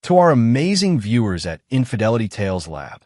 To our amazing viewers at Infidelity Tales Lab,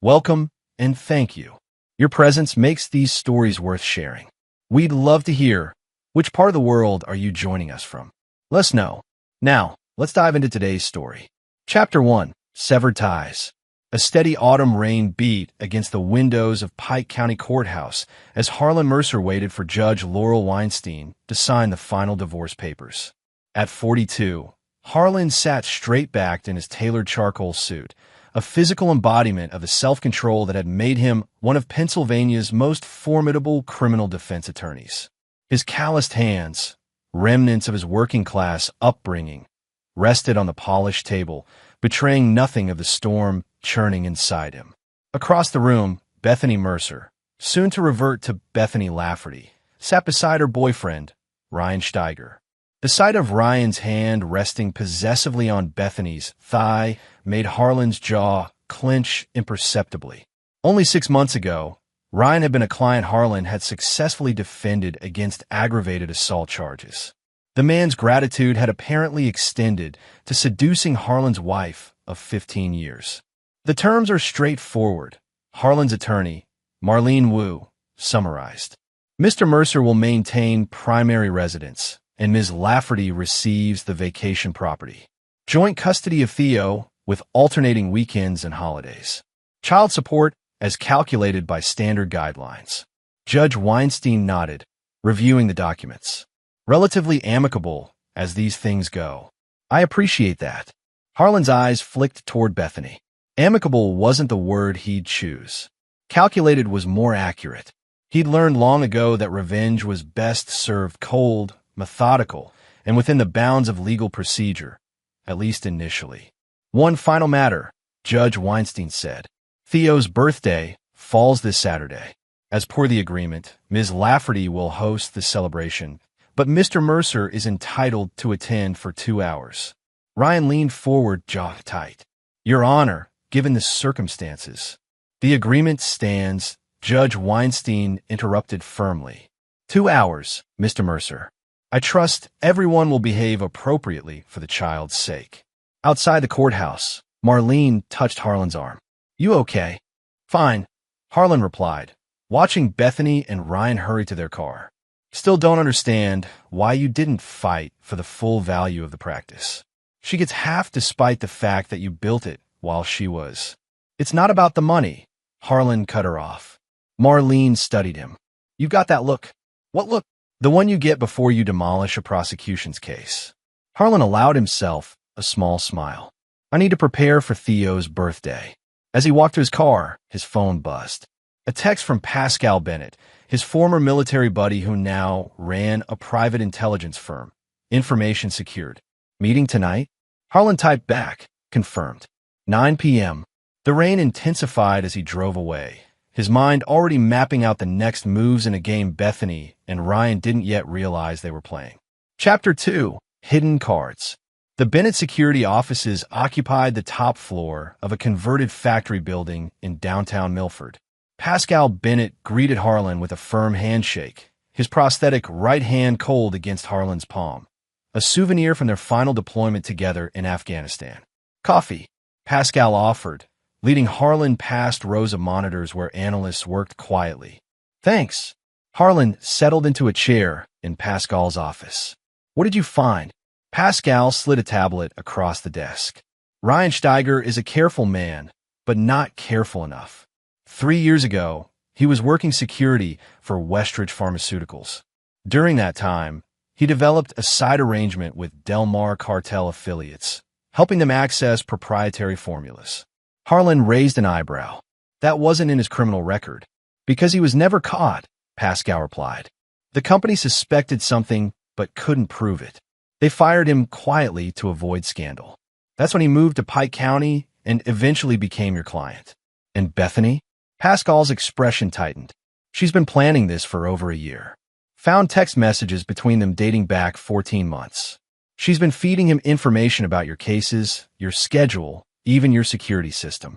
welcome and thank you. Your presence makes these stories worth sharing. We'd love to hear which part of the world are you joining us from. Let us know. Now, let's dive into today's story. Chapter 1. Severed Ties. A steady autumn rain beat against the windows of Pike County Courthouse as Harlan Mercer waited for Judge Laurel Weinstein to sign the final divorce papers. At 42, Harlan sat straight-backed in his tailored charcoal suit, a physical embodiment of the self-control that had made him one of Pennsylvania's most formidable criminal defense attorneys. His calloused hands, remnants of his working-class upbringing, rested on the polished table, betraying nothing of the storm churning inside him. Across the room, Bethany Mercer, soon to revert to Bethany Lafferty, sat beside her boyfriend, Ryan Steiger. The sight of Ryan's hand resting possessively on Bethany's thigh made Harlan's jaw clench imperceptibly. Only 6 months ago, Ryan had been a client Harlan had successfully defended against aggravated assault charges. The man's gratitude had apparently extended to seducing Harlan's wife of 15 years. The terms are straightforward. Harlan's attorney, Marlene Wu, summarized. Mr. Mercer will maintain primary residence, and Ms. Lafferty receives the vacation property. Joint custody of Theo with alternating weekends and holidays. Child support as calculated by standard guidelines. Judge Weinstein nodded, reviewing the documents. Relatively amicable as these things go. I appreciate that. Harlan's eyes flicked toward Bethany. Amicable wasn't the word he'd choose. Calculated was more accurate. He'd learned long ago that revenge was best served cold, methodical, and within the bounds of legal procedure, at least initially. One final matter, Judge Weinstein said. Theo's birthday falls this Saturday. As per the agreement, Ms. Lafferty will host the celebration, but Mr. Mercer is entitled to attend for 2 hours. Ryan leaned forward, jaw tight. Your Honor, given the circumstances. The agreement stands, Judge Weinstein interrupted firmly. 2 hours, Mr. Mercer. I trust everyone will behave appropriately for the child's sake. Outside the courthouse, Marlene touched Harlan's arm. You okay? Fine, Harlan replied, watching Bethany and Ryan hurry to their car. Still don't understand why you didn't fight for the full value of the practice. She gets half despite the fact that you built it while she was. It's not about the money, Harlan cut her off. Marlene studied him. You've got that look. What look? The one you get before you demolish a prosecution's case. Harlan allowed himself a small smile. I need to prepare for Theo's birthday. As he walked to his car, his phone buzzed. A text from Pascal Bennett, his former military buddy who now ran a private intelligence firm. Information secured. Meeting tonight? Harlan typed back, confirmed. 9 p.m. The rain intensified as he drove away, his mind already mapping out the next moves in a game Bethany and Ryan didn't yet realize they were playing. Chapter 2. Hidden Cards. The Bennett security offices occupied the top floor of a converted factory building in downtown Milford. Pascal Bennett greeted Harlan with a firm handshake, his prosthetic right hand cold against Harlan's palm, a souvenir from their final deployment together in Afghanistan. Coffee, Pascal offered, leading Harlan past rows of monitors where analysts worked quietly. Thanks. Harlan settled into a chair in Pascal's office. What did you find? Pascal slid a tablet across the desk. Ryan Steiger is a careful man, but not careful enough. 3 years ago, he was working security for Westridge Pharmaceuticals. During that time, he developed a side arrangement with Del Mar cartel affiliates, helping them access proprietary formulas. Harlan raised an eyebrow. That wasn't in his criminal record. Because he was never caught, Pascal replied. The company suspected something, but couldn't prove it. They fired him quietly to avoid scandal. That's when he moved to Pike County and eventually became your client. And Bethany? Pascal's expression tightened. She's been planning this for over a year. Found text messages between them dating back 14 months. She's been feeding him information about your cases, your schedule, even your security system.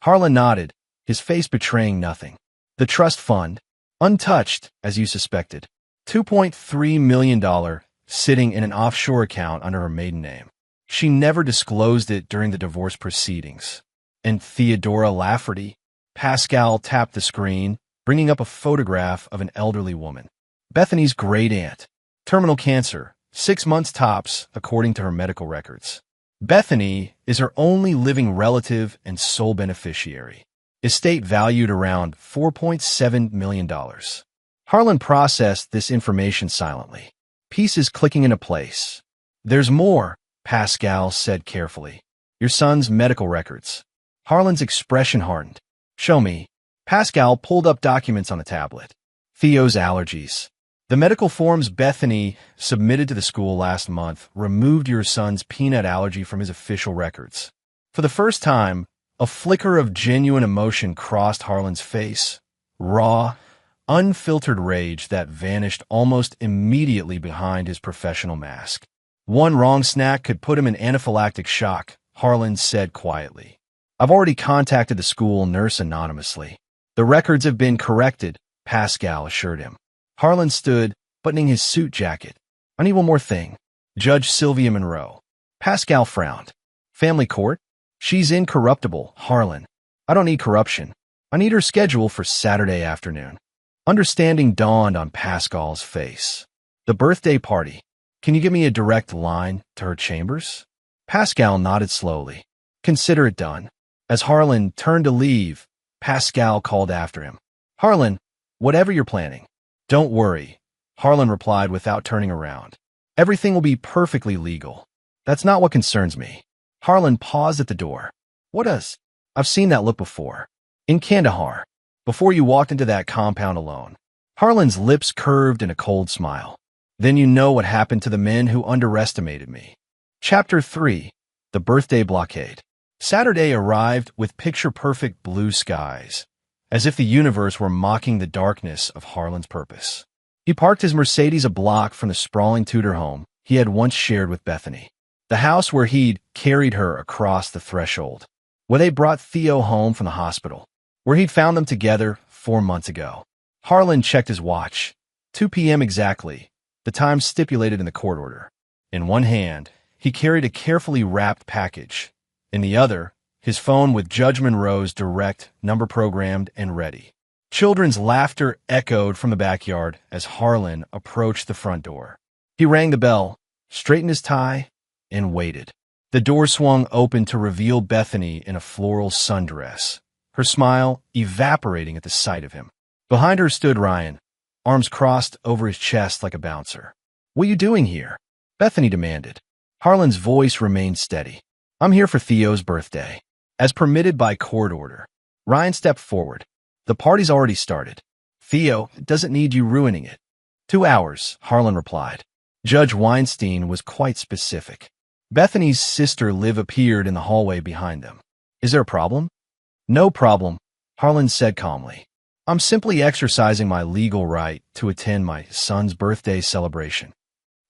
Harlan nodded, his face betraying nothing. The trust fund, untouched, as you suspected. $2.3 million sitting in an offshore account under her maiden name. She never disclosed it during the divorce proceedings. And Theodora Lafferty? Pascal tapped the screen, bringing up a photograph of an elderly woman. Bethany's great-aunt. Terminal cancer, 6 months tops, according to her medical records. Bethany is her only living relative and sole beneficiary. Estate valued around $4.7 million. Harlan processed this information silently, pieces clicking into place. There's more, Pascal said carefully. Your son's medical records. Harlan's expression hardened. Show me. Pascal pulled up documents on a tablet. Theo's allergies. The medical forms Bethany submitted to the school last month removed your son's peanut allergy from his official records. For the first time, a flicker of genuine emotion crossed Harlan's face. Raw, unfiltered rage that vanished almost immediately behind his professional mask. One wrong snack could put him in anaphylactic shock, Harlan said quietly. I've already contacted the school nurse anonymously. The records have been corrected, Pascal assured him. Harlan stood, buttoning his suit jacket. I need one more thing. Judge Sylvia Monroe. Pascal frowned. Family court? She's incorruptible, Harlan. I don't need corruption. I need her schedule for Saturday afternoon. Understanding dawned on Pascal's face. The birthday party. Can you give me a direct line to her chambers? Pascal nodded slowly. Consider it done. As Harlan turned to leave, Pascal called after him. Harlan, whatever you're planning. Don't worry, Harlan replied without turning around. Everything will be perfectly legal. That's not what concerns me. Harlan paused at the door. What does? I've seen that look before. In Kandahar. Before you walked into that compound alone. Harlan's lips curved in a cold smile. Then you know what happened to the men who underestimated me. Chapter 3. The Birthday Blockade. Saturday arrived with picture-perfect blue skies, as if the universe were mocking the darkness of Harlan's purpose. He parked his Mercedes a block from the sprawling Tudor home he had once shared with Bethany, the house where he'd carried her across the threshold, where they brought Theo home from the hospital, where he'd found them together 4 months ago. Harlan checked his watch. 2 p.m. exactly, the time stipulated in the court order. In one hand, he carried a carefully wrapped package. In the other, his phone with Judge Monroe's direct number programmed and ready. Children's laughter echoed from the backyard as Harlan approached the front door. He rang the bell, straightened his tie, and waited. The door swung open to reveal Bethany in a floral sundress, her smile evaporating at the sight of him. Behind her stood Ryan, arms crossed over his chest like a bouncer. What are you doing here? Bethany demanded. Harlan's voice remained steady. I'm here for Theo's birthday. As permitted by court order. Ryan stepped forward. The party's already started. Theo doesn't need you ruining it. 2 hours, Harlan replied. Judge Weinstein was quite specific. Bethany's sister Liv appeared in the hallway behind them. Is there a problem? No problem, Harlan said calmly. I'm simply exercising my legal right to attend my son's birthday celebration.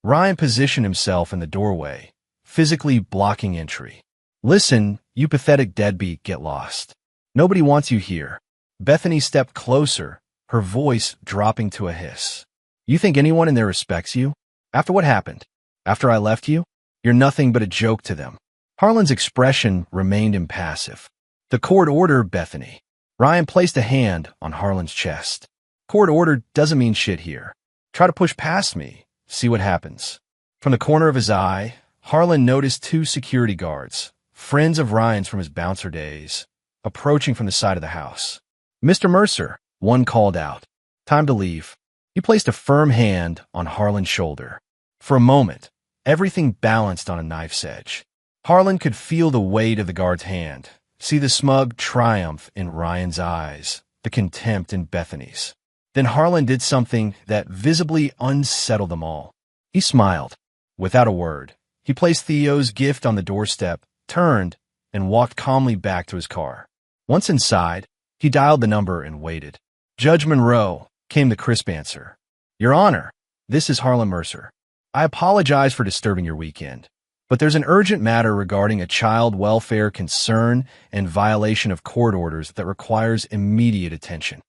Ryan positioned himself in the doorway, physically blocking entry. Listen, you pathetic deadbeat, get lost. Nobody wants you here. Bethany stepped closer, her voice dropping to a hiss. You think anyone in there respects you? After what happened? After I left you? You're nothing but a joke to them. Harlan's expression remained impassive. The court order, Bethany. Ryan placed a hand on Harlan's chest. Court order doesn't mean shit here. Try to push past me. See what happens. From the corner of his eye, Harlan noticed 2 security guards, friends of Ryan's from his bouncer days, approaching from the side of the house. Mr. Mercer, one called out. Time to leave. He placed a firm hand on Harlan's shoulder. For a moment, everything balanced on a knife's edge. Harlan could feel the weight of the guard's hand, see the smug triumph in Ryan's eyes, the contempt in Bethany's. Then Harlan did something that visibly unsettled them all. He smiled. Without a word, he placed Theo's gift on the doorstep, turned, and walked calmly back to his car. Once inside, he dialed the number and waited. Judge Monroe, came the crisp answer. Your Honor, this is Harlan Mercer. I apologize for disturbing your weekend, but there's an urgent matter regarding a child welfare concern and violation of court orders that requires immediate attention.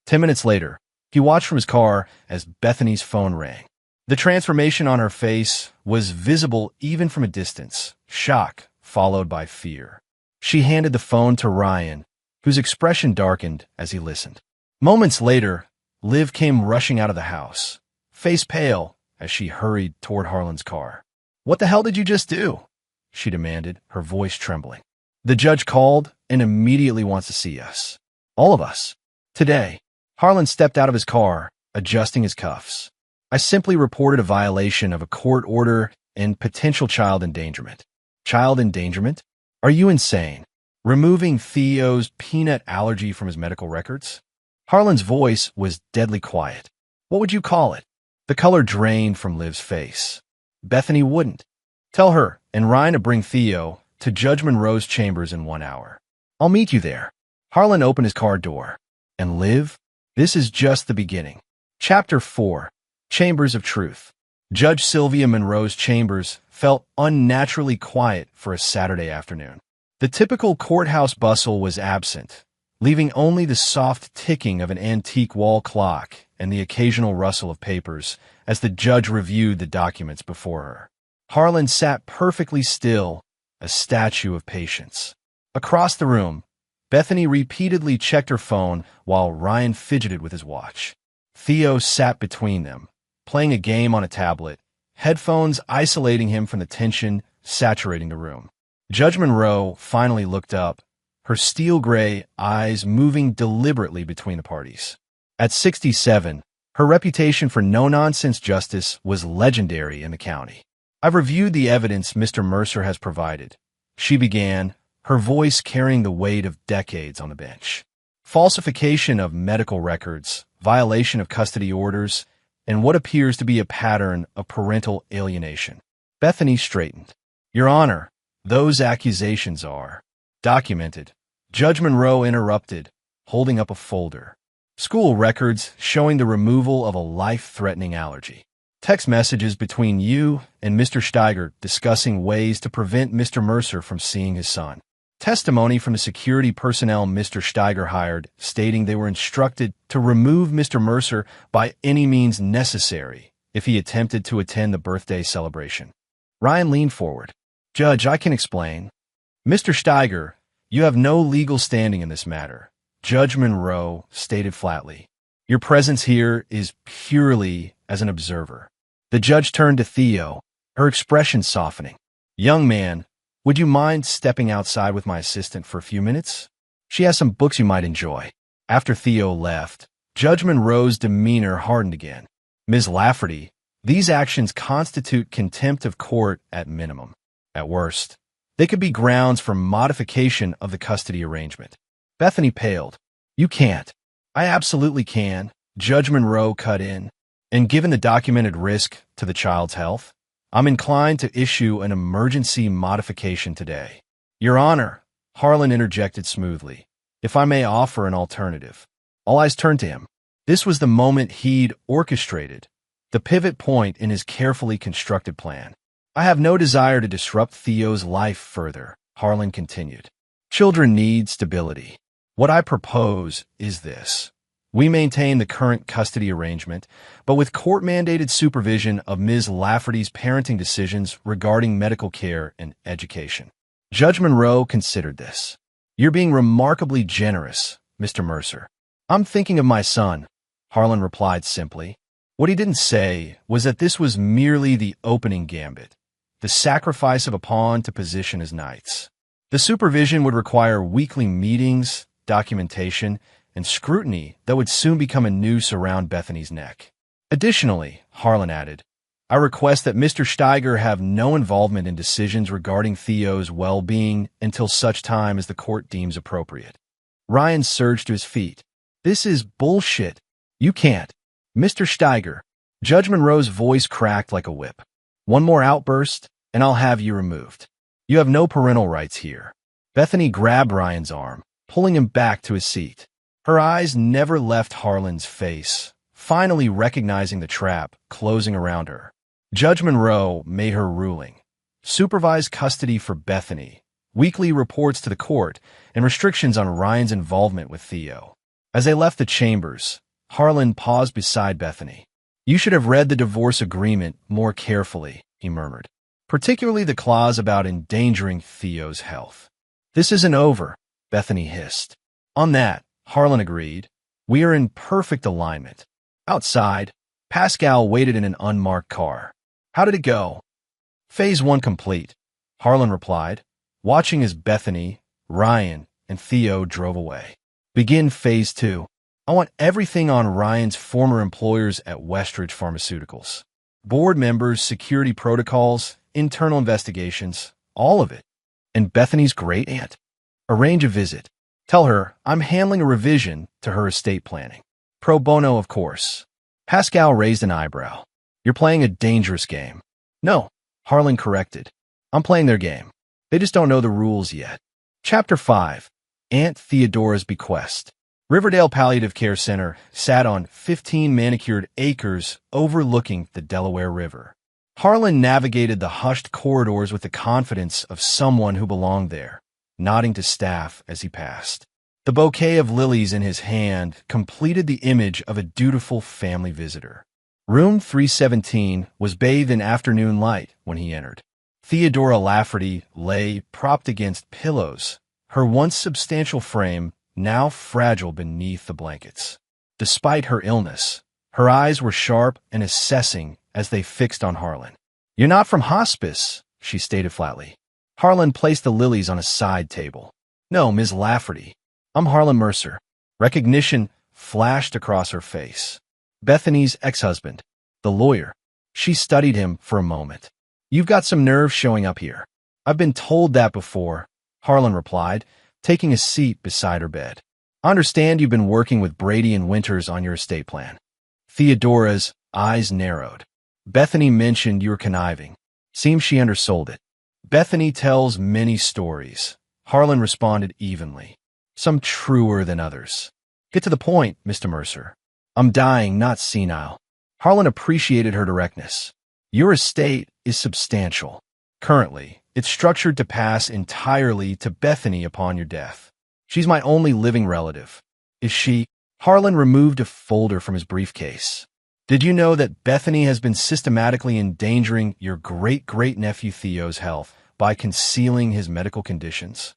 10 minutes later, he watched from his car as Bethany's phone rang. The transformation on her face was visible even from a distance, shock followed by fear. She handed the phone to Ryan, whose expression darkened as he listened. Moments later, Liv came rushing out of the house, face pale as she hurried toward Harlan's car. "What the hell did you just do?" she demanded, her voice trembling. "The judge called and immediately wants to see us. All of us. Today." Harlan stepped out of his car, adjusting his cuffs. "I simply reported a violation of a court order and potential child endangerment." Child endangerment? Are you insane? Removing Theo's peanut allergy from his medical records? Harlan's voice was deadly quiet. "What would you call it?" The color drained from Liv's face. "Bethany wouldn't. Tell her and Ryan to bring Theo to Judge Monroe's chambers in 1 hour. I'll meet you there." Harlan opened his car door. "And Liv, this is just the beginning." Chapter 4. Chambers of Truth. Judge Sylvia Monroe's chambers felt unnaturally quiet for a Saturday afternoon. The typical courthouse bustle was absent, leaving only the soft ticking of an antique wall clock and the occasional rustle of papers as the judge reviewed the documents before her. Harlan sat perfectly still, a statue of patience. Across the room, Bethany repeatedly checked her phone while Ryan fidgeted with his watch. Theo sat between them, playing a game on a tablet, headphones isolating him from the tension saturating the room. Judge Monroe finally looked up, her steel-gray eyes moving deliberately between the parties. At 67, her reputation for no-nonsense justice was legendary in the county. "I've reviewed the evidence Mr. Mercer has provided," she began, her voice carrying the weight of decades on the bench. "Falsification of medical records, violation of custody orders, and what appears to be a pattern of parental alienation." Bethany straightened. "Your Honor, those accusations are documented." Judge Monroe interrupted, holding up a folder. "School records showing the removal of a life-threatening allergy. Text messages between you and Mr. Steiger discussing ways to prevent Mr. Mercer from seeing his son. Testimony from the security personnel Mr. Steiger hired stating they were instructed to remove Mr. Mercer by any means necessary if he attempted to attend the birthday celebration." Ryan leaned forward. "Judge, I can explain." "Mr. Steiger, you have no legal standing in this matter," Judge Monroe stated flatly. "Your presence here is purely as an observer." The judge turned to Theo, her expression softening. "Young man, would you mind stepping outside with my assistant for a few minutes? She has some books you might enjoy." After Theo left, Judge Monroe's demeanor hardened again. "Ms. Lafferty, these actions constitute contempt of court at minimum. At worst, they could be grounds for modification of the custody arrangement." Bethany paled. "You can't." "I absolutely can," Judge Monroe cut in. "And given the documented risk to the child's health, I'm inclined to issue an emergency modification today." "Your Honor," Harlan interjected smoothly, "if I may offer an alternative." All eyes turned to him. This was the moment he'd orchestrated, the pivot point in his carefully constructed plan. "I have no desire to disrupt Theo's life further," Harlan continued. "Children need stability. What I propose is this. We maintain the current custody arrangement, but with court-mandated supervision of Ms. Lafferty's parenting decisions regarding medical care and education." Judge Monroe considered this. "You're being remarkably generous, Mr. Mercer." "I'm thinking of my son," Harlan replied simply. What he didn't say was that this was merely the opening gambit, the sacrifice of a pawn to position his knights. The supervision would require weekly meetings, documentation, and scrutiny that would soon become a noose around Bethany's neck. "Additionally," Harlan added, "I request that Mr. Steiger have no involvement in decisions regarding Theo's well-being until such time as the court deems appropriate." Ryan surged to his feet. "This is bullshit. You can't. Mr. Steiger." Judge Monroe's voice cracked like a whip. "One more outburst, and I'll have you removed. You have no parental rights here." Bethany grabbed Ryan's arm, pulling him back to his seat. Her eyes never left Harlan's face, finally recognizing the trap closing around her. Judge Monroe made her ruling. Supervised custody for Bethany, weekly reports to the court, and restrictions on Ryan's involvement with Theo. As they left the chambers, Harlan paused beside Bethany. You should have read the divorce agreement more carefully, he murmured, particularly the clause about endangering Theo's health. This isn't over, Bethany hissed. On that, Harlan agreed. We are in perfect alignment. Outside, Pascal waited in an unmarked car. How did it go? Phase 1 complete, Harlan replied, watching as Bethany, Ryan, and Theo drove away. Begin Phase 2. I want everything on Ryan's former employers at Westridge Pharmaceuticals. Board members, security protocols, internal investigations, all of it. And Bethany's great aunt. Arrange a visit. Tell her I'm handling a revision to her estate planning. Pro bono, of course. Pascal raised an eyebrow. You're playing a dangerous game. No, Harlan corrected. I'm playing their game. They just don't know the rules yet. Chapter 5. Aunt Theodora's Bequest. Riverdale Palliative Care Center sat on 15 manicured acres overlooking the Delaware River. Harlan navigated the hushed corridors with the confidence of someone who belonged there, nodding to staff as he passed. The bouquet of lilies in his hand completed the image of a dutiful family visitor. Room 317 was bathed in afternoon light when he entered. Theodora Lafferty lay propped against pillows, her once substantial frame now fragile beneath the blankets. Despite her illness, her eyes were sharp and assessing as they fixed on Harlan. You're not from hospice, she stated flatly. Harlan placed the lilies on a side table. No, Ms. Lafferty. I'm Harlan Mercer. Recognition flashed across her face. Bethany's ex-husband, the lawyer. She studied him for a moment. You've got some nerve showing up here. I've been told that before, Harlan replied, taking a seat beside her bed. I understand you've been working with Brady and Winters on your estate plan. Theodora's eyes narrowed. Bethany mentioned you were conniving. Seems she undersold it. Bethany tells many stories, Harlan responded evenly. Some truer than others. Get to the point, Mr. Mercer. I'm dying, not senile. Harlan appreciated her directness. Your estate is substantial. Currently, it's structured to pass entirely to Bethany upon your death. She's my only living relative. Is she? Harlan removed a folder from his briefcase. Did you know that Bethany has been systematically endangering your great-great-nephew Theo's health by concealing his medical conditions?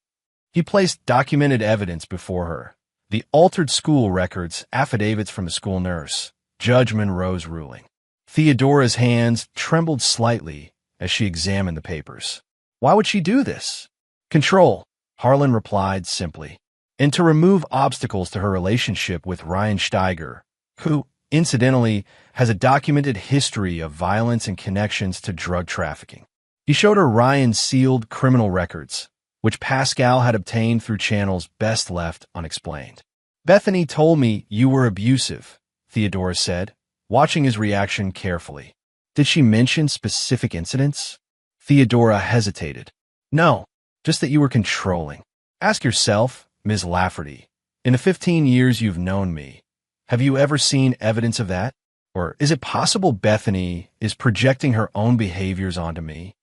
He placed documented evidence before her. The altered school records, affidavits from the school nurse, Judge Monroe's ruling. Theodora's hands trembled slightly as she examined the papers. Why would she do this? Control, Harlan replied simply, and to remove obstacles to her relationship with Ryan Steiger, who, incidentally, has a documented history of violence and connections to drug trafficking. He showed her Ryan's sealed criminal records, which Pascal had obtained through channels best left unexplained. Bethany told me you were abusive, Theodora said, watching his reaction carefully. Did she mention specific incidents? Theodora hesitated. No, just that you were controlling. Ask yourself, Ms. Lafferty, in the 15 years you've known me, have you ever seen evidence of that? Or is it possible Bethany is projecting her own behaviors onto me?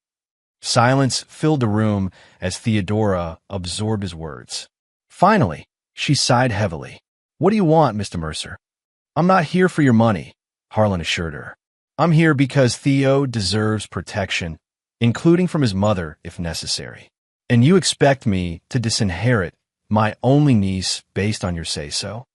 Silence filled the room as Theodora absorbed his words. Finally, she sighed heavily. What do you want, Mr. Mercer? I'm not here for your money, Harlan assured her. I'm here because Theo deserves protection, including from his mother if necessary. And you expect me to disinherit my only niece based on your say-so?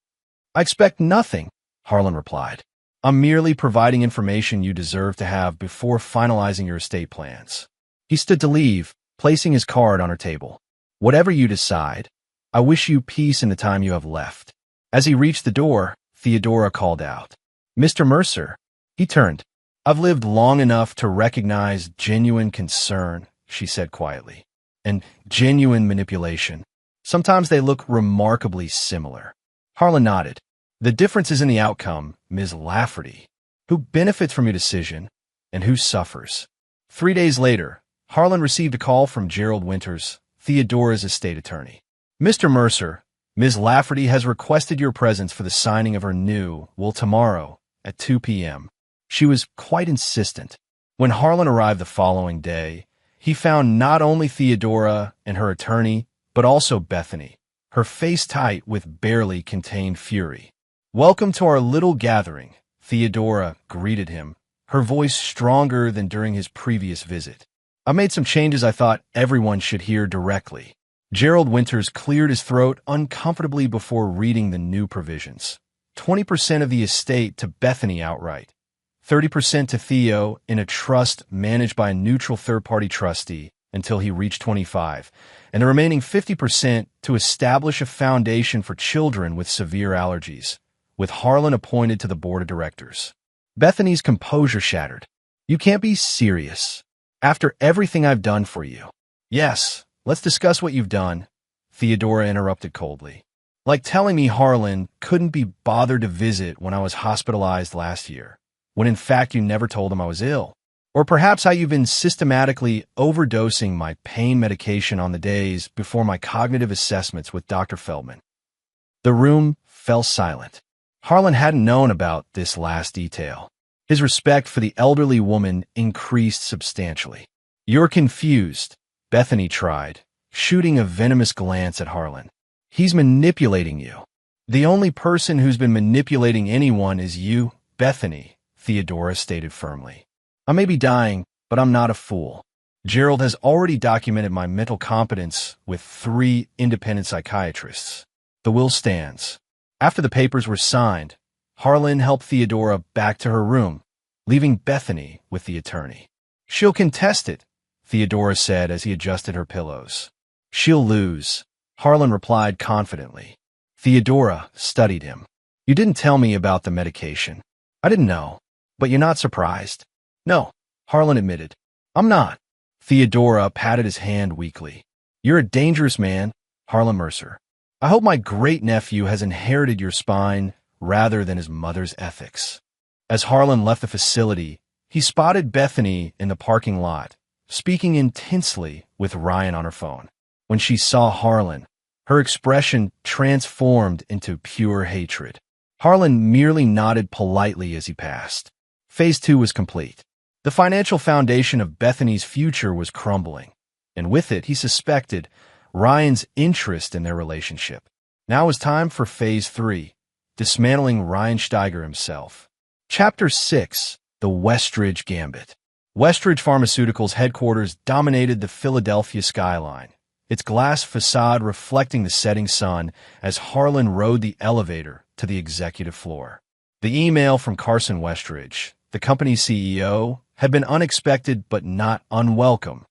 I expect nothing, Harlan replied. I'm merely providing information you deserve to have before finalizing your estate plans. He stood to leave, placing his card on her table. Whatever you decide, I wish you peace in the time you have left. As he reached the door, Theodora called out, Mr. Mercer. He turned. I've lived long enough to recognize genuine concern, she said quietly, and genuine manipulation. Sometimes they look remarkably similar. Harlan nodded. The difference is in the outcome, Ms. Lafferty. Who benefits from your decision and who suffers? 3 days later, Harlan received a call from Gerald Winters, Theodora's estate attorney. Mr. Mercer, Ms. Lafferty has requested your presence for the signing of her new will tomorrow at 2 p.m. She was quite insistent. When Harlan arrived the following day, he found not only Theodora and her attorney, but also Bethany, her face tight with barely contained fury. Welcome to our little gathering, Theodora greeted him, her voice stronger than during his previous visit. I made some changes I thought everyone should hear directly. Gerald Winters cleared his throat uncomfortably before reading the new provisions. 20% of the estate to Bethany outright. 30% to Theo in a trust managed by a neutral third-party trustee until he reached 25, and the remaining 50% to establish a foundation for children with severe allergies, with Harlan appointed to the board of directors. Bethany's composure shattered. You can't be serious. After everything I've done for you. Yes, let's discuss what you've done, Theodora interrupted coldly. Like telling me Harlan couldn't be bothered to visit when I was hospitalized last year, when in fact you never told him I was ill. Or perhaps how you've been systematically overdosing my pain medication on the days before my cognitive assessments with Dr. Feldman. The room fell silent. Harlan hadn't known about this last detail. His respect for the elderly woman increased substantially. You're confused, Bethany tried, shooting a venomous glance at Harlan. He's manipulating you. The only person who's been manipulating anyone is you, Bethany, Theodora stated firmly. I may be dying, but I'm not a fool. Gerald has already documented my mental competence with 3 independent psychiatrists. The will stands. After the papers were signed, Harlan helped Theodora back to her room, leaving Bethany with the attorney. She'll contest it, Theodora said as he adjusted her pillows. She'll lose, Harlan replied confidently. Theodora studied him. You didn't tell me about the medication. I didn't know. But you're not surprised? No, Harlan admitted. I'm not. Theodora patted his hand weakly. You're a dangerous man, Harlan Mercer. I hope my great-nephew has inherited your spine rather than his mother's ethics. As Harlan left the facility, he spotted Bethany in the parking lot, speaking intensely with Ryan on her phone. When she saw Harlan, her expression transformed into pure hatred. Harlan merely nodded politely as he passed. Phase 2 was complete. The financial foundation of Bethany's future was crumbling, and with it, he suspected, Ryan's interest in their relationship. Now was time for Phase 3, dismantling Ryan Steiger himself. Chapter 6, The Westridge Gambit. Westridge Pharmaceuticals' headquarters dominated the Philadelphia skyline, its glass facade reflecting the setting sun as Harlan rode the elevator to the executive floor. The email from Carson Westridge, the company's CEO, had been unexpected but not unwelcome,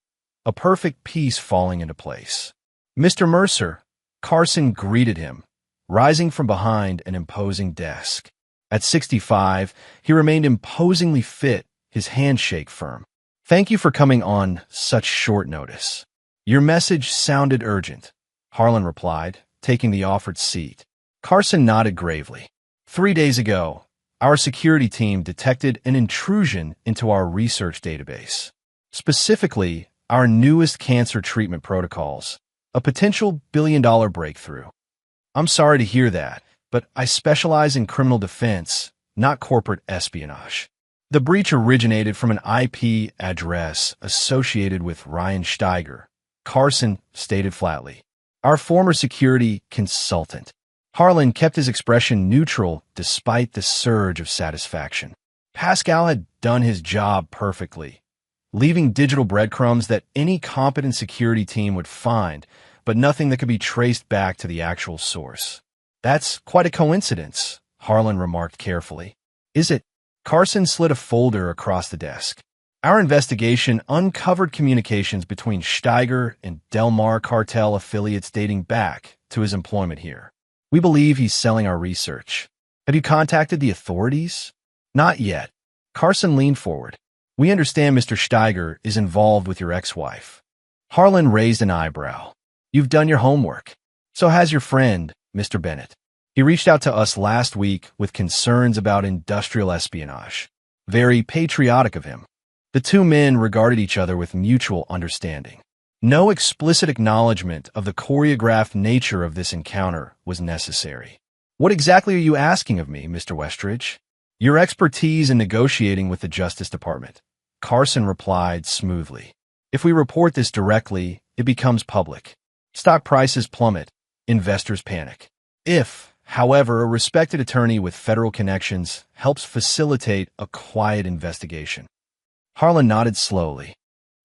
a perfect piece falling into place. Mr. Mercer, Carson greeted him, rising from behind an imposing desk. At 65, he remained imposingly fit, his handshake firm. Thank you for coming on such short notice. Your message sounded urgent, Harlan replied, taking the offered seat. Carson nodded gravely. 3 days ago, our security team detected an intrusion into our research database. Specifically, our newest cancer treatment protocols, a potential billion-dollar breakthrough. I'm sorry to hear that, but I specialize in criminal defense, not corporate espionage. The breach originated from an IP address associated with Ryan Steiger, Carson stated flatly. Our former security consultant. Harlan kept his expression neutral despite the surge of satisfaction. Pascal had done his job perfectly, leaving digital breadcrumbs that any competent security team would find, but nothing that could be traced back to the actual source. That's quite a coincidence, Harlan remarked carefully. Is it? Carson slid a folder across the desk. Our investigation uncovered communications between Steiger and Del Mar cartel affiliates dating back to his employment here. We believe he's selling our research. Have you contacted the authorities? Not yet. Carson leaned forward. We understand Mr. Steiger is involved with your ex-wife. Harlan raised an eyebrow. You've done your homework. So has your friend, Mr. Bennett. He reached out to us last week with concerns about industrial espionage. Very patriotic of him. The two men regarded each other with mutual understanding. No explicit acknowledgement of the choreographed nature of this encounter was necessary. What exactly are you asking of me, Mr. Westridge? Your expertise in negotiating with the Justice Department, Carson replied smoothly. If we report this directly, it becomes public. Stock prices plummet. Investors panic. If, However, a respected attorney with federal connections helps facilitate a quiet investigation. Harlan nodded slowly.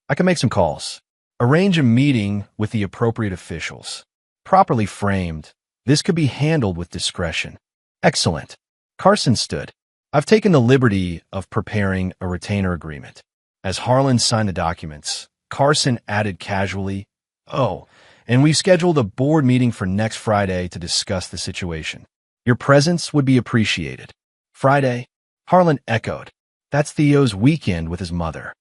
I can make some calls. Arrange a meeting with the appropriate officials. Properly framed, this could be handled with discretion. Excellent. Carson stood. I've taken the liberty of preparing a retainer agreement. As Harlan signed the documents, Carson added casually, "Oh, and we've scheduled a board meeting for next Friday to discuss the situation. Your presence would be appreciated." Friday? Harlan echoed. That's Theo's weekend with his mother.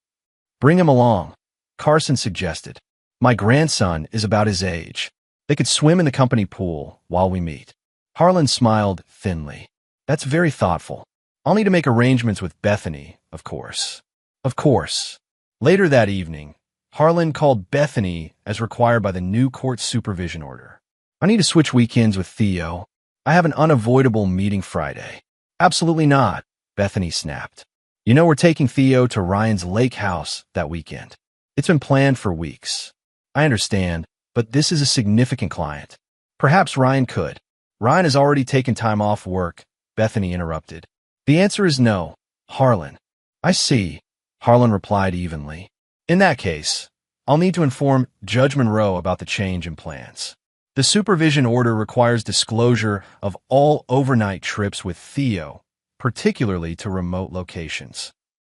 Bring him along, Carson suggested. My grandson is about his age. They could swim in the company pool while we meet. Harlan smiled thinly. That's very thoughtful. I'll need to make arrangements with Bethany, of course. Of course. Later that evening, Harlan called Bethany as required by the new court supervision order. I need to switch weekends with Theo. I have an unavoidable meeting Friday. Absolutely not, Bethany snapped. You know we're taking Theo to Ryan's lake house that weekend. It's been planned for weeks. I understand, but this is a significant client. Perhaps Ryan could. Ryan has already taken time off work, Bethany interrupted. The answer is no, Harlan. I see, Harlan replied evenly. In that case, I'll need to inform Judge Monroe about the change in plans. The supervision order requires disclosure of all overnight trips with Theo, particularly to remote locations.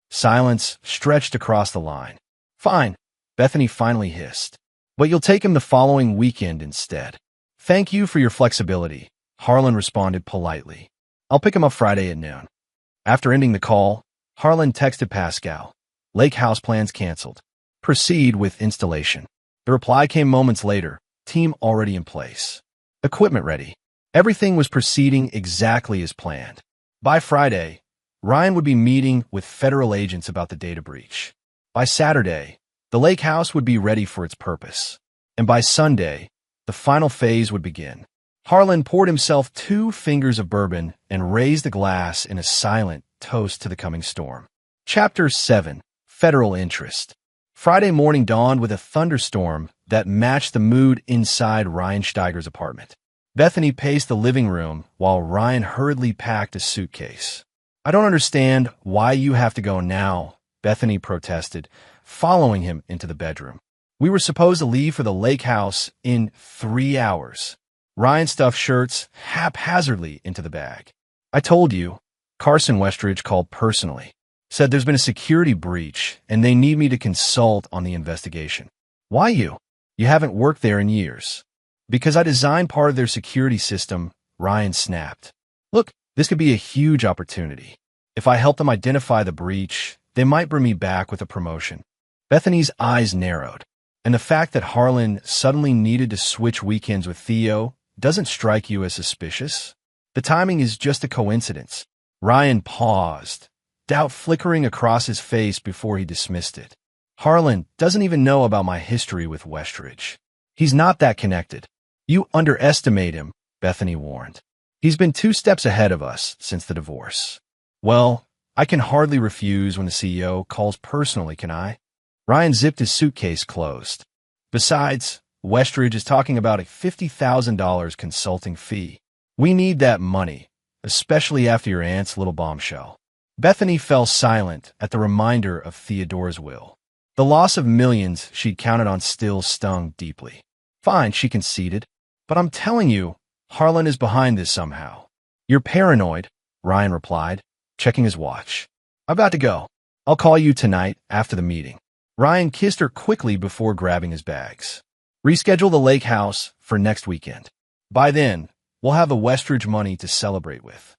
Silence stretched across the line. Fine, Bethany finally hissed. But you'll take him the following weekend instead. Thank you for your flexibility, Harlan responded politely. I'll pick him up Friday at noon. After ending the call, Harlan texted Pascal. Lake house plans canceled. Proceed with installation. The reply came moments later, team already in place. Equipment ready. Everything was proceeding exactly as planned. By Friday, Ryan would be meeting with federal agents about the data breach. By Saturday, the lake house would be ready for its purpose. And by Sunday, the final phase would begin. Harlan poured himself 2 fingers of bourbon and raised the glass in a silent toast to the coming storm. Chapter 7. Federal Interest. Friday morning dawned with a thunderstorm that matched the mood inside Ryan Steiger's apartment. Bethany paced the living room while Ryan hurriedly packed a suitcase. I don't understand why you have to go now, Bethany protested, following him into the bedroom. We were supposed to leave for the lake house in 3 hours. Ryan stuffed shirts haphazardly into the bag. I told you, Carson Westridge called personally. Said there's been a security breach and they need me to consult on the investigation. Why you? You haven't worked there in years. Because I designed part of their security system, Ryan snapped. Look, this could be a huge opportunity. If I help them identify the breach, they might bring me back with a promotion. Bethany's eyes narrowed, and the fact that Harlan suddenly needed to switch weekends with Theo doesn't strike you as suspicious? The timing is just a coincidence. Ryan paused, doubt flickering across his face before he dismissed it. Harlan doesn't even know about my history with Westridge. He's not that connected. You underestimate him, Bethany warned. He's been 2 steps ahead of us since the divorce. Well, I can hardly refuse when the CEO calls personally, can I? Ryan zipped his suitcase closed. Besides, Westridge is talking about a $50,000 consulting fee. We need that money, especially after your aunt's little bombshell. Bethany fell silent at the reminder of Theodore's will. The loss of millions she'd counted on still stung deeply. Fine, she conceded. But I'm telling you, Harlan is behind this somehow. You're paranoid, Ryan replied, checking his watch. I've got to go. I'll call you tonight after the meeting. Ryan kissed her quickly before grabbing his bags. Reschedule the lake house for next weekend. By then, we'll have the Westridge money to celebrate with.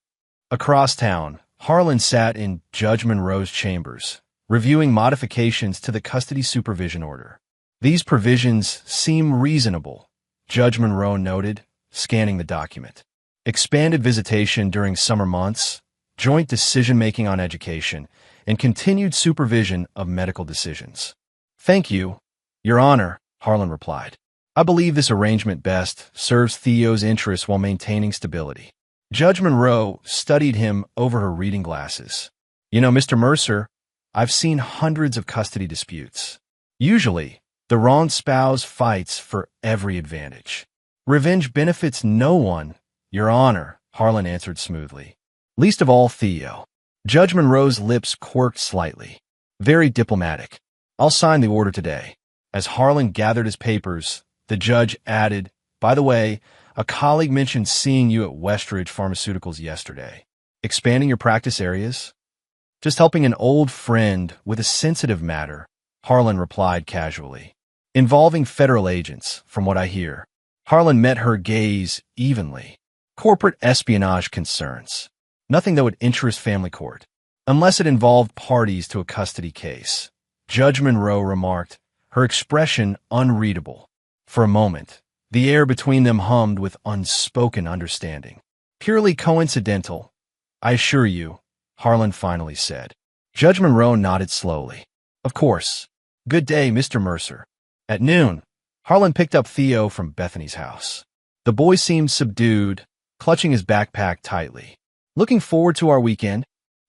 Across town, Harlan sat in Judge Monroe's chambers, reviewing modifications to the custody supervision order. These provisions seem reasonable, Judge Monroe noted, scanning the document. Expanded visitation during summer months, joint decision-making on education, and continued supervision of medical decisions. Thank you, Your Honor, Harlan replied. I believe this arrangement best serves Theo's interests while maintaining stability. Judge Monroe studied him over her reading glasses. You know, Mr. Mercer, I've seen hundreds of custody disputes. Usually, the wronged spouse fights for every advantage. Revenge benefits no one, Your Honor, Harlan answered smoothly. Least of all Theo. Judge Monroe's lips quirked slightly. Very diplomatic. I'll sign the order today. As Harlan gathered his papers, the judge added, by the way, a colleague mentioned seeing you at Westridge Pharmaceuticals yesterday. Expanding your practice areas? Just helping an old friend with a sensitive matter, Harlan replied casually. Involving federal agents, from what I hear. Harlan met her gaze evenly. Corporate espionage concerns. Nothing that would interest family court, unless it involved parties to a custody case. Judge Monroe remarked, her expression unreadable. For a moment, the air between them hummed with unspoken understanding. Purely coincidental, I assure you, Harlan finally said. Judge Monroe nodded slowly. Of course. Good day, Mr. Mercer. At noon, Harlan picked up Theo from Bethany's house. The boy seemed subdued, clutching his backpack tightly. Looking forward to our weekend?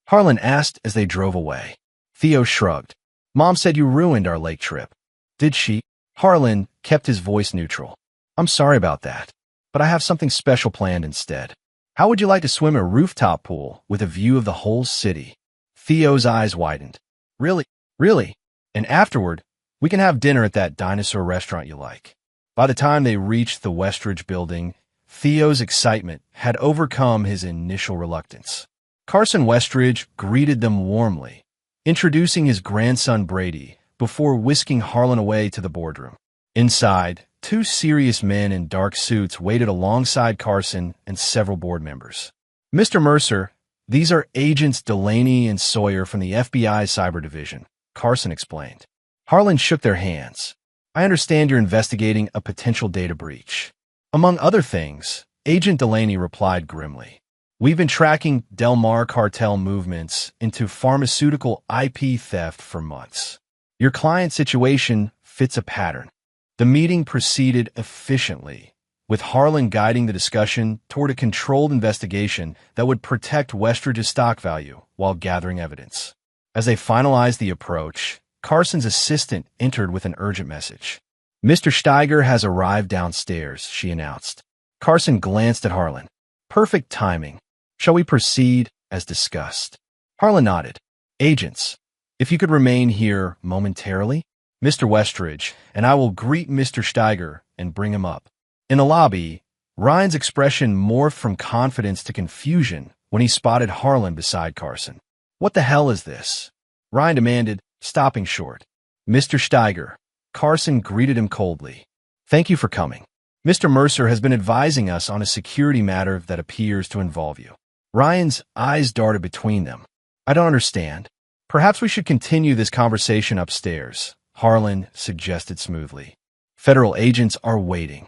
Harlan asked as they drove away. Theo shrugged. Mom said you ruined our lake trip. Did she? Harlan kept his voice neutral. I'm sorry about that, but I have something special planned instead. How would you like to swim a rooftop pool with a view of the whole city? Theo's eyes widened. Really? Really? And afterward, we can have dinner at that dinosaur restaurant you like. By the time they reached the Westridge building, Theo's excitement had overcome his initial reluctance. Carson Westridge greeted them warmly, introducing his grandson Brady before whisking Harlan away to the boardroom. Inside, two serious men in dark suits waited alongside Carson and several board members. Mr. Mercer, these are Agents Delaney and Sawyer from the FBI Cyber Division, Carson explained. Harlan shook their hands. I understand you're investigating a potential data breach. Among other things, Agent Delaney replied grimly. We've been tracking Del Mar cartel movements into pharmaceutical IP theft for months. Your client's situation fits a pattern. The meeting proceeded efficiently, with Harlan guiding the discussion toward a controlled investigation that would protect Westridge's stock value while gathering evidence. As they finalized the approach, Carson's assistant entered with an urgent message. Mr. Steiger has arrived downstairs, she announced. Carson glanced at Harlan. Perfect timing. Shall we proceed as discussed? Harlan nodded. Agents, if you could remain here momentarily, Mr. Westridge, and I will greet Mr. Steiger and bring him up. In the lobby, Ryan's expression morphed from confidence to confusion when he spotted Harlan beside Carson. What the hell is this? Ryan demanded, stopping short. Mr. Steiger. Carson greeted him coldly. Thank you for coming. Mr. Mercer has been advising us on a security matter that appears to involve you. Ryan's eyes darted between them. I don't understand. Perhaps we should continue this conversation upstairs, Harlan suggested smoothly. Federal agents are waiting.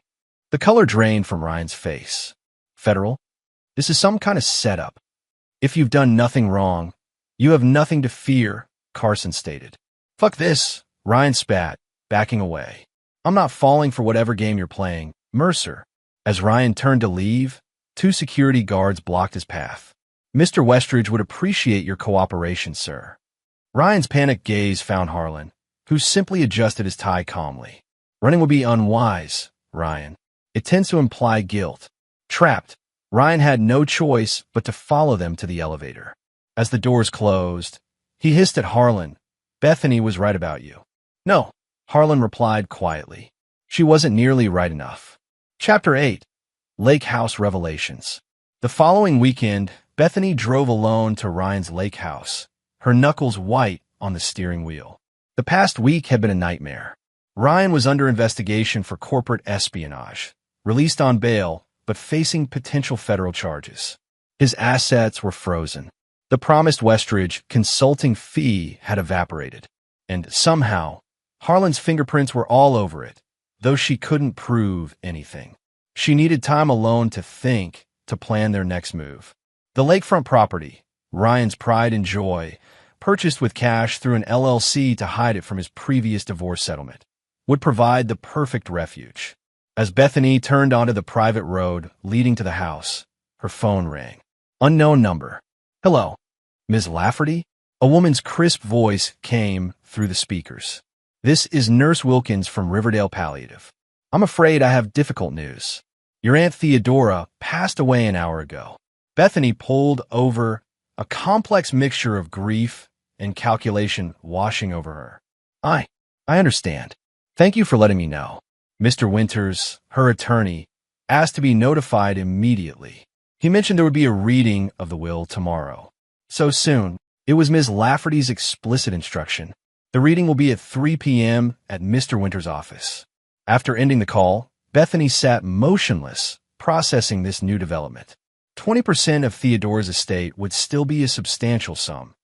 The color drained from Ryan's face. Federal? This is some kind of setup. If you've done nothing wrong, you have nothing to fear, Carson stated. Fuck this, Ryan spat, backing away. I'm not falling for whatever game you're playing, Mercer. As Ryan turned to leave, two security guards blocked his path. Mr. Westridge would appreciate your cooperation, sir. Ryan's panicked gaze found Harlan, who simply adjusted his tie calmly. Running would be unwise, Ryan. It tends to imply guilt. Trapped, Ryan had no choice but to follow them to the elevator. As the doors closed, he hissed at Harlan. Bethany was right about you. No, Harlan replied quietly. She wasn't nearly right enough. Chapter 8. Lake House Revelations. The following weekend, Bethany drove alone to Ryan's lake house, her knuckles white on the steering wheel. The past week had been a nightmare. Ryan was under investigation for corporate espionage, released on bail, but facing potential federal charges. His assets were frozen. The promised Westridge consulting fee had evaporated. And somehow, Harlan's fingerprints were all over it, though she couldn't prove anything. She needed time alone to think, to plan their next move. The lakefront property, Ryan's pride and joy, purchased with cash through an LLC to hide it from his previous divorce settlement, would provide the perfect refuge. As Bethany turned onto the private road leading to the house, her phone rang. Unknown number. Hello, Ms. Lafferty? A woman's crisp voice came through the speakers. This is Nurse Wilkins from Riverdale Palliative. I'm afraid I have difficult news. Your Aunt Theodora passed away an hour ago. Bethany pulled over, a complex mixture of grief and calculation washing over her. I understand. Thank you for letting me know. Mr. Winters, her attorney, asked to be notified immediately. He mentioned there would be a reading of the will tomorrow. So soon, it was Ms. Lafferty's explicit instruction. The reading will be at 3 p.m. at Mr. Winters' office. After ending the call, Bethany sat motionless, processing this new development. 20% of Theodore's estate would still be a substantial sum,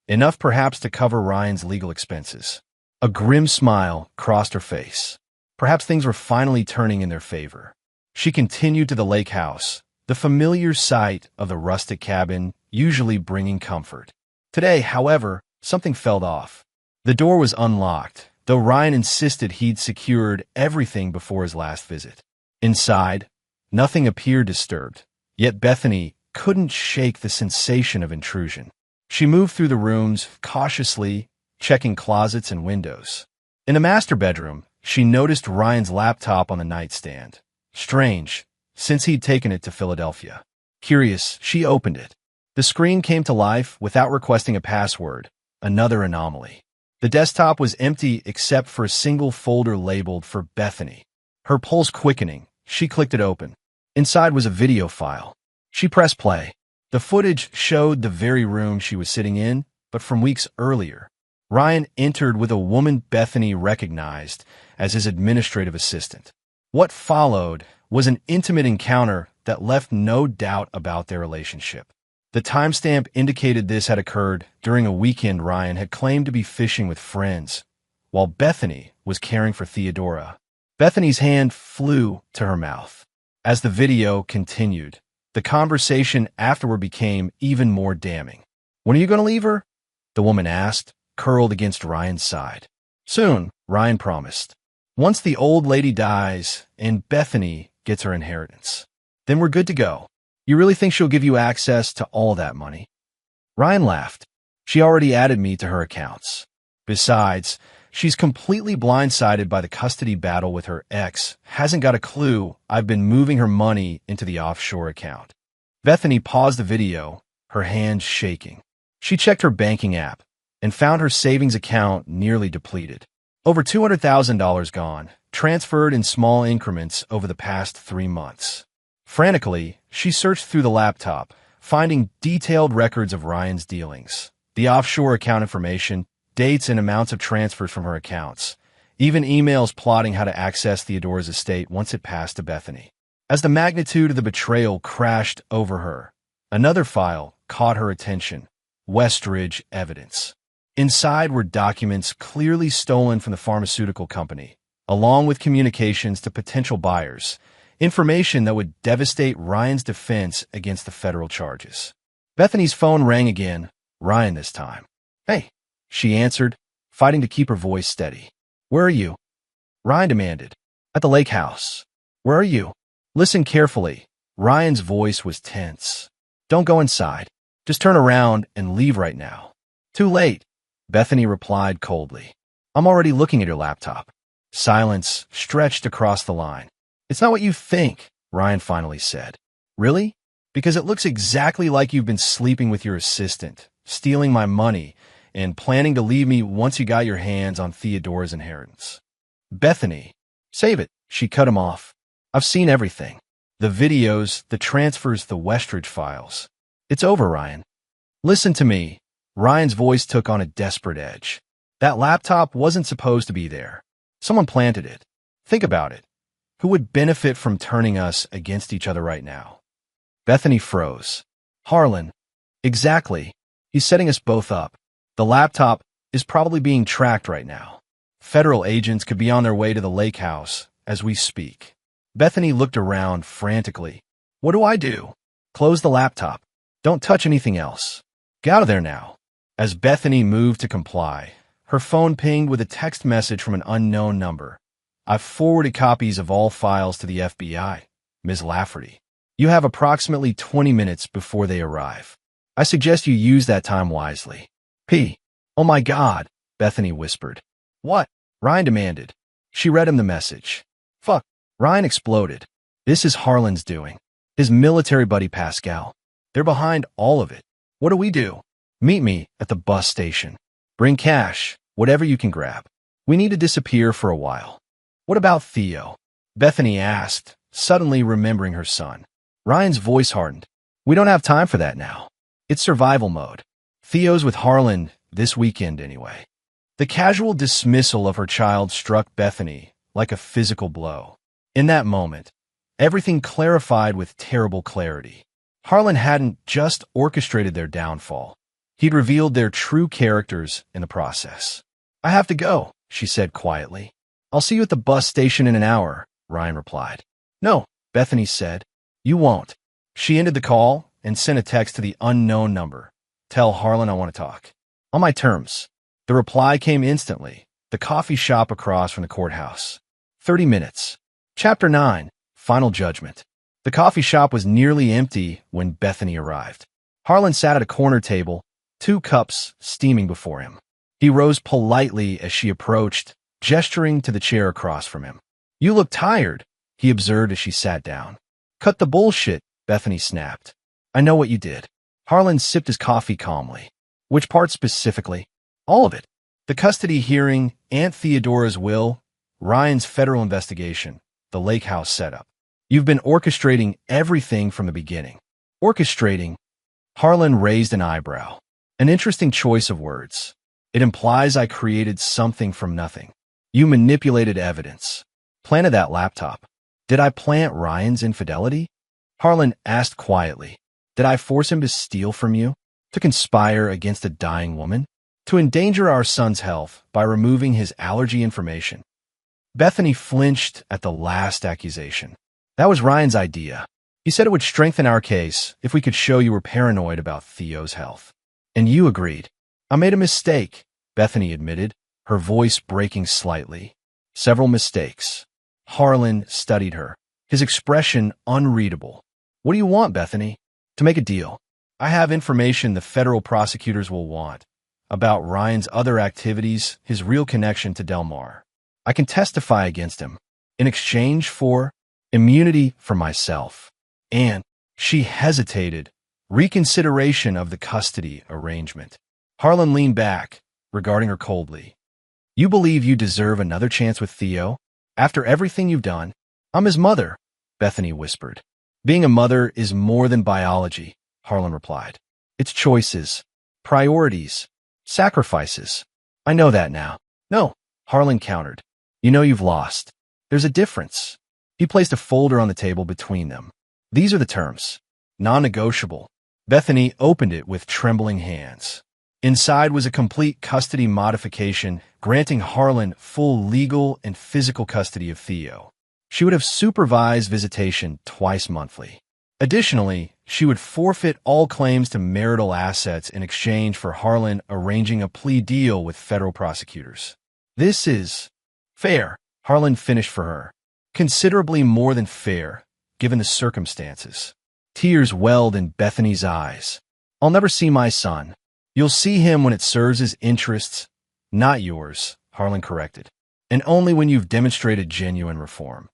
enough perhaps to cover Ryan's legal expenses. A grim smile crossed her face. Perhaps things were finally turning in their favor. She continued to the lake house, the familiar sight of the rustic cabin usually bringing comfort. Today, however, something felt off. The door was unlocked, though Ryan insisted he'd secured everything before his last visit. Inside, nothing appeared disturbed, yet Bethany couldn't shake the sensation of intrusion. She moved through the rooms cautiously, checking closets and windows. In the master bedroom, she noticed Ryan's laptop on the nightstand. Strange, since he'd taken it to Philadelphia. Curious, she opened it. The screen came to life without requesting a password, another anomaly. The desktop was empty except for a single folder labeled for Bethany. Her pulse quickening, she clicked it open. Inside was a video file. She pressed play. The footage showed the very room she was sitting in, but from weeks earlier. Ryan entered with a woman Bethany recognized as his administrative assistant. What followed was an intimate encounter that left no doubt about their relationship. The timestamp indicated this had occurred during a weekend Ryan had claimed to be fishing with friends, while Bethany was caring for Theodora. Bethany's hand flew to her mouth. As the video continued, the conversation afterward became even more damning. "When are you going to leave her?" the woman asked, curled against Ryan's side. "Soon," Ryan promised. "Once the old lady dies and Bethany gets her inheritance, then we're good to go. You really think she'll give you access to all that money?" Ryan laughed. "She already added me to her accounts. Besides, she's completely blindsided by the custody battle with her ex, hasn't got a clue I've been moving her money into the offshore account." Bethany paused the video, her hands shaking. She checked her banking app and found her savings account nearly depleted. Over $200,000 gone, transferred in small increments over the past 3 months. Frantically, she searched through the laptop, finding detailed records of Ryan's dealings, the offshore account information, dates and amounts of transfers from her accounts, even emails plotting how to access Theodora's estate once it passed to Bethany. As the magnitude of the betrayal crashed over her, another file caught her attention: Westridge evidence. Inside were documents clearly stolen from the pharmaceutical company, along with communications to potential buyers, information that would devastate Ryan's defense against the federal charges. Bethany's phone rang again, Ryan this time. "Hey," she answered, fighting to keep her voice steady. "Where are you?" Ryan demanded. "At the lake house." "Where are you?" "Listen carefully." Ryan's voice was tense. "Don't go inside. Just turn around and leave right now." "Too late," Bethany replied coldly. "I'm already looking at your laptop." Silence stretched across the line. "It's not what you think," Ryan finally said. "Really? Because it looks exactly like you've been sleeping with your assistant, stealing my money, and planning to leave me once you got your hands on Theodora's inheritance." "Bethany, save it," she cut him off. "I've seen everything. The videos, the transfers, the Westridge files. It's over, Ryan. Listen to me." Ryan's voice took on a desperate edge. "That laptop wasn't supposed to be there. Someone planted it. Think about it. Who would benefit from turning us against each other right now?" Bethany froze. "Harlan." "Exactly. He's setting us both up. The laptop is probably being tracked right now. Federal agents could be on their way to the lake house as we speak." Bethany looked around frantically. "What do I do?" "Close the laptop. Don't touch anything else. Get out of there now." As Bethany moved to comply, her phone pinged with a text message from an unknown number. "I've forwarded copies of all files to the FBI, Ms. Lafferty. You have approximately 20 minutes before they arrive. I suggest you use that time wisely." "Oh my God," Bethany whispered. "What?" Ryan demanded. She read him the message. "Fuck," Ryan exploded. "This is Harlan's doing. His military buddy Pascal. They're behind all of it. What do we do? Meet me at the bus station. Bring cash, whatever you can grab. We need to disappear for a while. What about Theo? Bethany asked, suddenly remembering her son. Ryan's voice hardened. We don't have time for that now. It's survival mode. Theo's with Harlan this weekend anyway. The casual dismissal of her child struck Bethany like a physical blow. In that moment, everything clarified with terrible clarity. Harlan hadn't just orchestrated their downfall. He'd revealed their true characters in the process. I have to go, she said quietly. I'll see you at the bus station in an hour, Ryan replied. No, Bethany said. You won't. She ended the call and sent a text to the unknown number. Tell Harlan I want to talk. On my terms. The reply came instantly. The coffee shop across from the courthouse. 30 minutes. Chapter 9. Final Judgment. The coffee shop was nearly empty when Bethany arrived. Harlan sat at a corner table, 2 cups steaming before him. He rose politely as she approached, gesturing to the chair across from him. You look tired, he observed as she sat down. Cut the bullshit, Bethany snapped. I know what you did. Harlan sipped his coffee calmly. Which part specifically? All of it. The custody hearing, Aunt Theodora's will, Ryan's federal investigation, the lake house setup. You've been orchestrating everything from the beginning. Orchestrating? Harlan raised an eyebrow. An interesting choice of words. It implies I created something from nothing. You manipulated evidence. Planted that laptop. Did I plant Ryan's infidelity? Harlan asked quietly. Did I force him to steal from you? To conspire against a dying woman? To endanger our son's health by removing his allergy information? Bethany flinched at the last accusation. That was Ryan's idea. He said it would strengthen our case if we could show you were paranoid about Theo's health. And you agreed. I made a mistake, Bethany admitted, her voice breaking slightly. Several mistakes. Harlan studied her, his expression unreadable. What do you want, Bethany? To make a deal. I have information the federal prosecutors will want about Ryan's other activities, his real connection to Del Mar. I can testify against him in exchange for immunity for myself. And she hesitated. Reconsideration of the custody arrangement. Harlan leaned back, regarding her coldly. You believe you deserve another chance with Theo? After everything you've done? I'm his mother, Bethany whispered. Being a mother is more than biology, Harlan replied. It's choices, priorities, sacrifices. I know that now. No, Harlan countered. You know you've lost. There's a difference. He placed a folder on the table between them. These are the terms. Non-negotiable. Bethany opened it with trembling hands. Inside was a complete custody modification granting Harlan full legal and physical custody of Theo. She would have supervised visitation twice monthly. Additionally, she would forfeit all claims to marital assets in exchange for Harlan arranging a plea deal with federal prosecutors. This is fair, Harlan finished for her. Considerably more than fair, given the circumstances. Tears welled in Bethany's eyes. I'll never see my son. You'll see him when it serves his interests, not yours, Harlan corrected. And only when you've demonstrated genuine reform.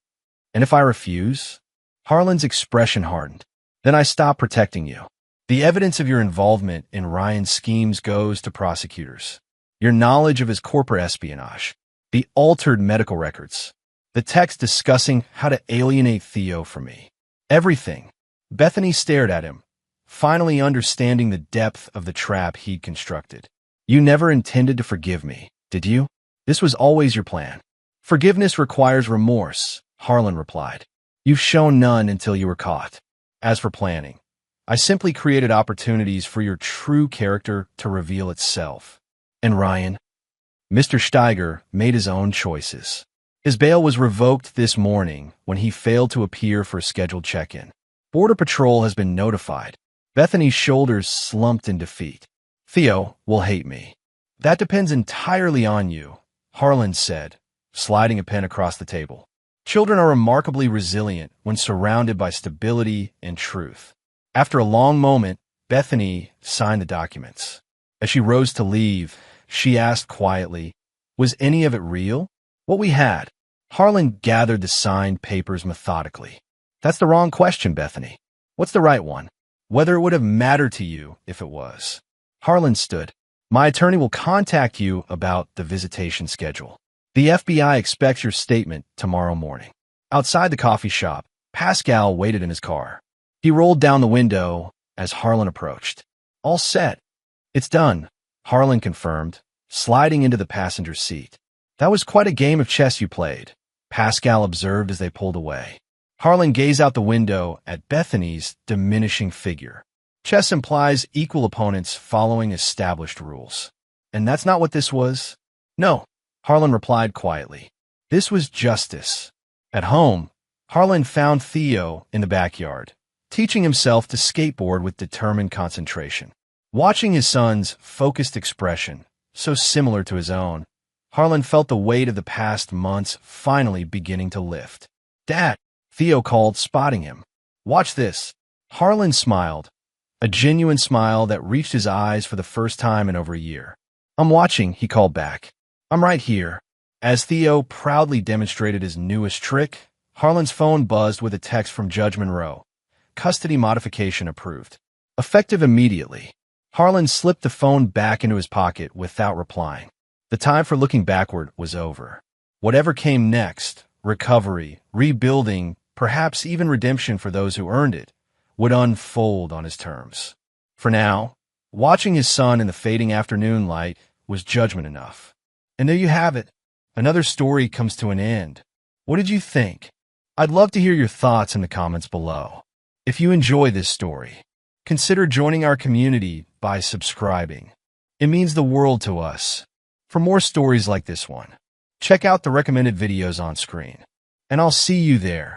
And if I refuse? Harlan's expression hardened. Then I stop protecting you. The evidence of your involvement in Ryan's schemes goes to prosecutors. Your knowledge of his corporate espionage. The altered medical records. The text discussing how to alienate Theo from me. Everything. Bethany stared at him, finally understanding the depth of the trap he'd constructed. You never intended to forgive me, did you? This was always your plan. Forgiveness requires remorse, Harlan replied. You've shown none until you were caught. As for planning, I simply created opportunities for your true character to reveal itself. And Ryan? Mr. Steiger made his own choices. His bail was revoked this morning when he failed to appear for a scheduled check-in. Border Patrol has been notified. Bethany's shoulders slumped in defeat. Theo will hate me. That depends entirely on you, Harlan said, sliding a pen across the table. Children are remarkably resilient when surrounded by stability and truth. After a long moment, Bethany signed the documents. As she rose to leave, she asked quietly, was any of it real? What we had? Harlan gathered the signed papers methodically. That's the wrong question, Bethany. What's the right one? whether it would have mattered to you if it was. Harlan stood. My attorney will contact you about the visitation schedule. The FBI expects your statement tomorrow morning. Outside the coffee shop, Pascal waited in his car. He rolled down the window as Harlan approached. All set. It's done, Harlan confirmed, sliding into the passenger's seat. That was quite a game of chess you played, Pascal observed as they pulled away. Harlan gazed out the window at Bethany's diminishing figure. Chess implies equal opponents following established rules. And that's not what this was? No, Harlan replied quietly. This was justice. At home, Harlan found Theo in the backyard, teaching himself to skateboard with determined concentration. Watching his son's focused expression, so similar to his own, Harlan felt the weight of the past months finally beginning to lift. Dad, Theo called, spotting him. Watch this. Harlan smiled, a genuine smile that reached his eyes for the first time in over a year. I'm watching, he called back. I'm right here. As Theo proudly demonstrated his newest trick, Harlan's phone buzzed with a text from Judge Monroe. Custody modification approved. Effective immediately. Harlan slipped the phone back into his pocket without replying. The time for looking backward was over. Whatever came next, recovery, rebuilding, perhaps even redemption for those who earned it, would unfold on his terms. For now, watching his son in the fading afternoon light was judgment enough. And there you have it. Another story comes to an end. What did you think? I'd love to hear your thoughts in the comments below. If you enjoy this story, consider joining our community by subscribing. It means the world to us. For more stories like this one, check out the recommended videos on screen. And I'll see you there.